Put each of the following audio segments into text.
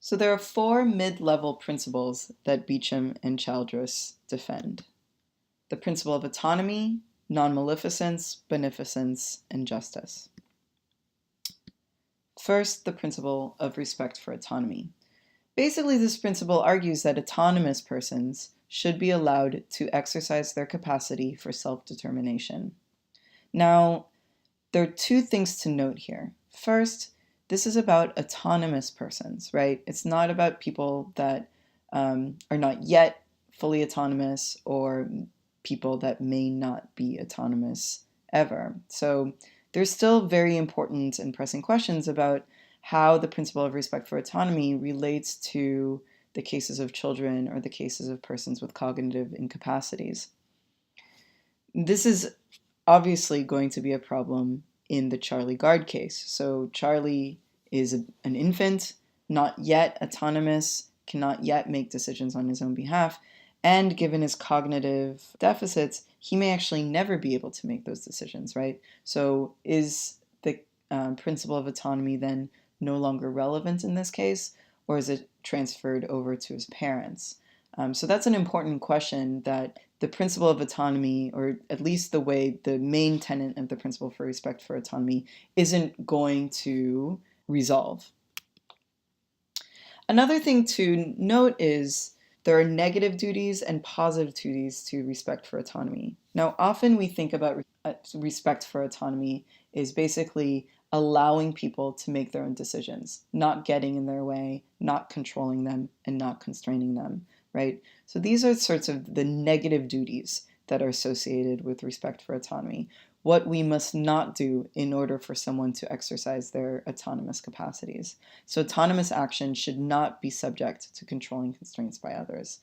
So there are four mid-level principles that Beecham and Childress defend: the principle of autonomy, non-maleficence, beneficence, and justice. First, the principle of respect for autonomy. Basically, this principle argues that autonomous persons should be allowed to exercise their capacity for self-determination. Now, there are two things to note here. First, this is about autonomous persons, right? It's not about people that are not yet fully autonomous or people that may not be autonomous ever. So there's still very important and pressing questions about how the principle of respect for autonomy relates to the cases of children or the cases of persons with cognitive incapacities. This is obviously going to be a problem in the Charlie Gard case. So Charlie is an infant, not yet autonomous, cannot yet make decisions on his own behalf, and given his cognitive deficits, he may actually never be able to make those decisions, right? So is the principle of autonomy then no longer relevant in this case, or is it transferred over to his parents? So that's an important question that the principle of autonomy, or at least the way the main tenet of the principle for respect for autonomy, isn't going to resolve. Another thing to note is there are negative duties and positive duties to respect for autonomy. Now, often we think about respect for autonomy is basically allowing people to make their own decisions, not getting in their way, not controlling them, and not constraining them, right? So these are sorts of the negative duties that are associated with respect for autonomy. What we must not do in order for someone to exercise their autonomous capacities. So autonomous action should not be subject to controlling constraints by others.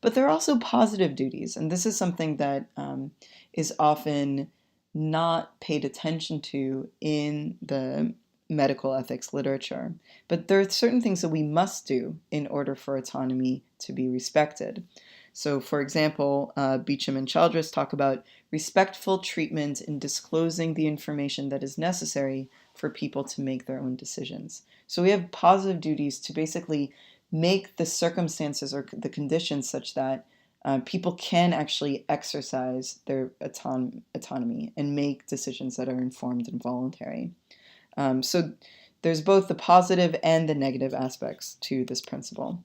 But there are also positive duties, and this is something that is often not paid attention to in the medical ethics literature. But there are certain things that we must do in order for autonomy to be respected. So, for example, Beecham and Childress talk about respectful treatment in disclosing the information that is necessary for people to make their own decisions. So we have positive duties to basically make the circumstances or the conditions such that people can actually exercise their autonomy and make decisions that are informed and voluntary. So there's both the positive and the negative aspects to this principle.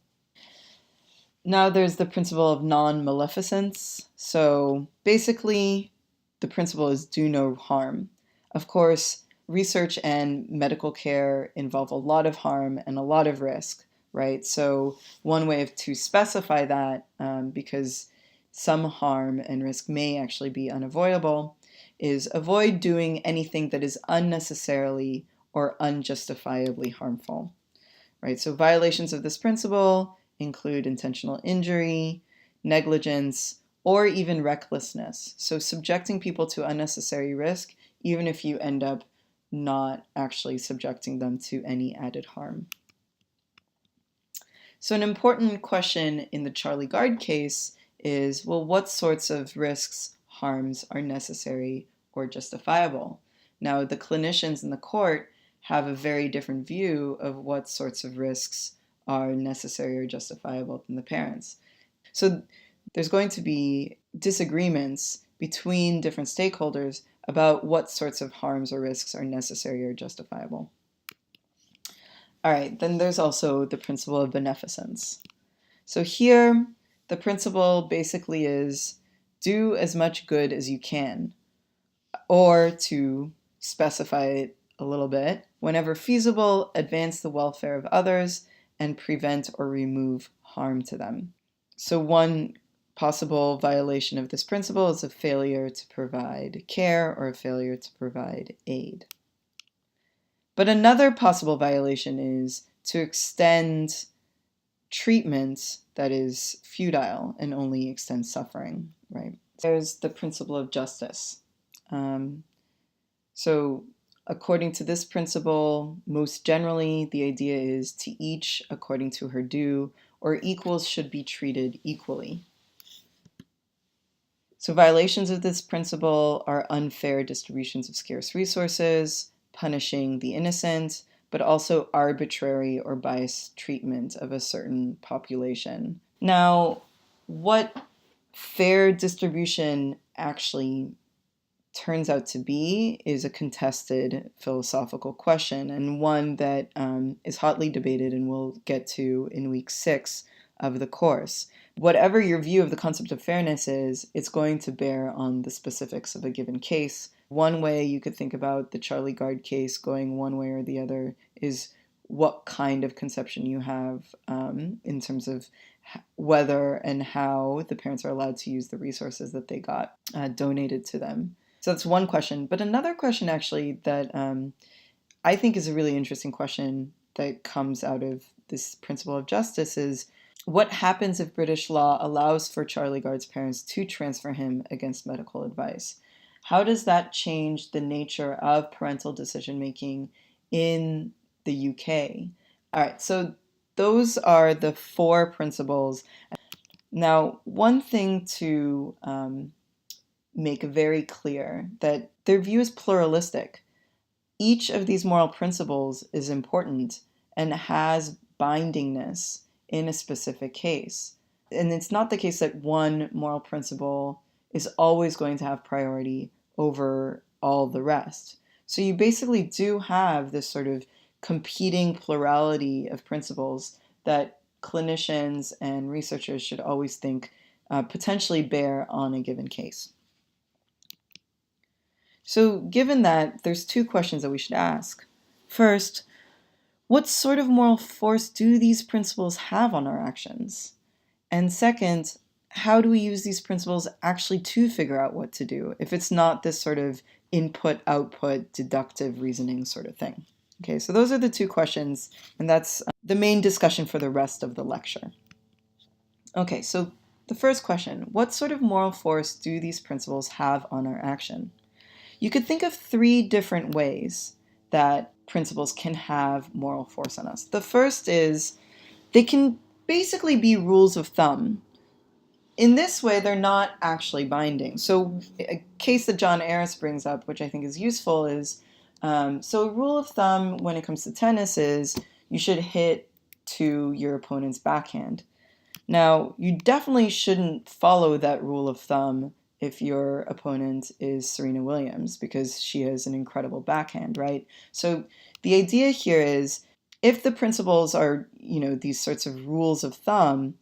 Now there's the principle of non-maleficence. So basically, the principle is do no harm. Of course, research and medical care involve a lot of harm and a lot of risk, right? So one way to specify that, because some harm and risk may actually be unavoidable, is avoid doing anything that is unnecessarily or unjustifiably harmful, right? So violations of this principle include intentional injury, negligence, or even recklessness. So subjecting people to unnecessary risk, even if you end up not actually subjecting them to any added harm. So an important question in the Charlie Gard case is, well, what sorts of risks, harms are necessary or justifiable? Now, the clinicians in the court have a very different view of what sorts of risks are necessary or justifiable than the parents. So there's going to be disagreements between different stakeholders about what sorts of harms or risks are necessary or justifiable. All right, then there's also the principle of beneficence. So here, the principle basically is do as much good as you can, or to specify it a little bit, whenever feasible, advance the welfare of others and prevent or remove harm to them. So one possible violation of this principle is a failure to provide care or a failure to provide aid. But another possible violation is to extend treatment that is futile and only extends suffering, right? There's the principle of justice. So according to this principle, most generally, the idea is to each according to her due, or equals should be treated equally. So violations of this principle are unfair distributions of scarce resources, punishing the innocent, but also arbitrary or biased treatment of a certain population. Now, what fair distribution actually turns out to be is a contested philosophical question, and one that is hotly debated and we'll get to in week 6 of the course. Whatever your view of the concept of fairness is, it's going to bear on the specifics of a given case. One way you could think about the Charlie Gard case going one way or the other is what kind of conception you have in terms of whether and how the parents are allowed to use the resources that they got donated to them. So that's one question. But another question actually that I think is a really interesting question that comes out of this principle of justice is, what happens if British law allows for Charlie Gard's parents to transfer him against medical advice? How does that change the nature of parental decision making in the UK? All right, so those are the 4 principles. Now, one thing to make very clear that their view is pluralistic. Each of these moral principles is important and has bindingness in a specific case. And it's not the case that one moral principle is always going to have priority over all the rest. So you basically do have this sort of competing plurality of principles that clinicians and researchers should always think potentially bear on a given case. So given that, there's 2 questions that we should ask. First, what sort of moral force do these principles have on our actions? And second, how do we use these principles actually to figure out what to do if it's not this sort of input-output deductive reasoning sort of thing? Okay, so those are the 2 questions, and that's the main discussion for the rest of the lecture. Okay, so the first question, what sort of moral force do these principles have on our action? You could think of 3 different ways that principles can have moral force on us. The first is they can basically be rules of thumb. In this way, they're not actually binding. So a case that John Ayres brings up, which I think is useful, is so a rule of thumb when it comes to tennis is you should hit to your opponent's backhand. Now, you definitely shouldn't follow that rule of thumb if your opponent is Serena Williams, because she has an incredible backhand, right? So the idea here is, if the principles are, these sorts of rules of thumb,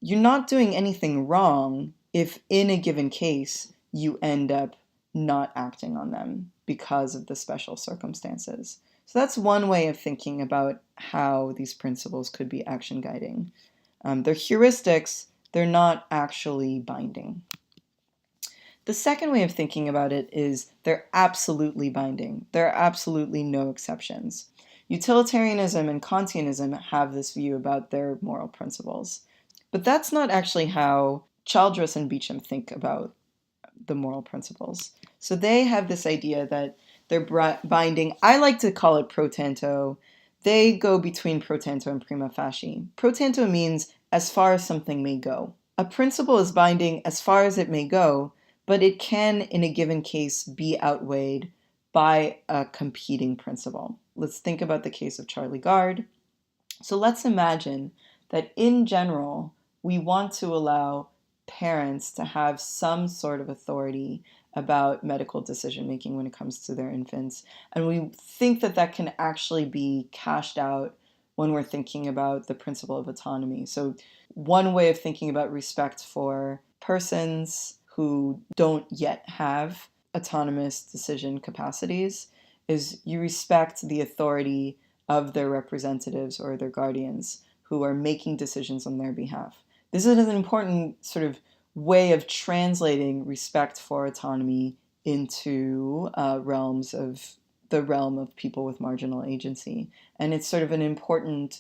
you're not doing anything wrong if in a given case you end up not acting on them because of the special circumstances. So that's one way of thinking about how these principles could be action guiding. They're heuristics, they're not actually binding. The second way of thinking about it is they're absolutely binding. There are absolutely no exceptions. Utilitarianism and Kantianism have this view about their moral principles. But that's not actually how Childress and Beecham think about the moral principles. So they have this idea that they're binding. I like to call it pro tanto. They go between pro tanto and prima facie. Pro tanto means as far as something may go. A principle is binding as far as it may go, but it can, in a given case, be outweighed by a competing principle. Let's think about the case of Charlie Gard. So let's imagine that in general, we want to allow parents to have some sort of authority about medical decision making when it comes to their infants. And we think that that can actually be cashed out when we're thinking about the principle of autonomy. So one way of thinking about respect for persons who don't yet have autonomous decision capacities is you respect the authority of their representatives or their guardians who are making decisions on their behalf. This is an important sort of way of translating respect for autonomy into realms of the realm of people with marginal agency. And it's sort of an important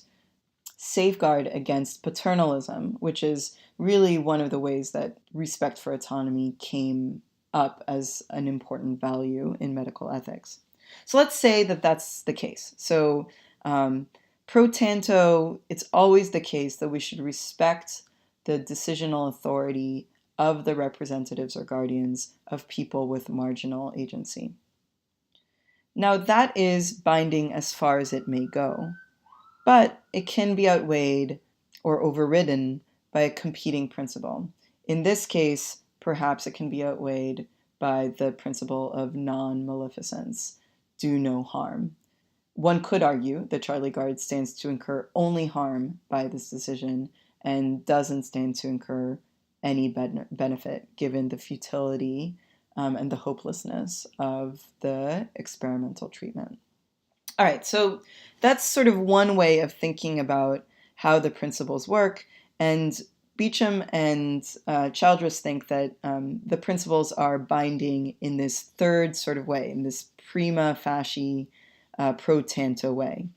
safeguard against paternalism, which is really one of the ways that respect for autonomy came up as an important value in medical ethics. So let's say that that's the case. So pro tanto, it's always the case that we should respect the decisional authority of the representatives or guardians of people with marginal agency. Now, that is binding as far as it may go, but it can be outweighed or overridden by a competing principle. In this case, perhaps it can be outweighed by the principle of non-maleficence, do no harm. One could argue that Charlie Gard stands to incur only harm by this decision and doesn't stand to incur any benefit given the futility and the hopelessness of the experimental treatment. All right, so that's sort of one way of thinking about how the principles work. And Beecham and Childress think that the principles are binding in this third sort of way, in this prima facie pro tanto way.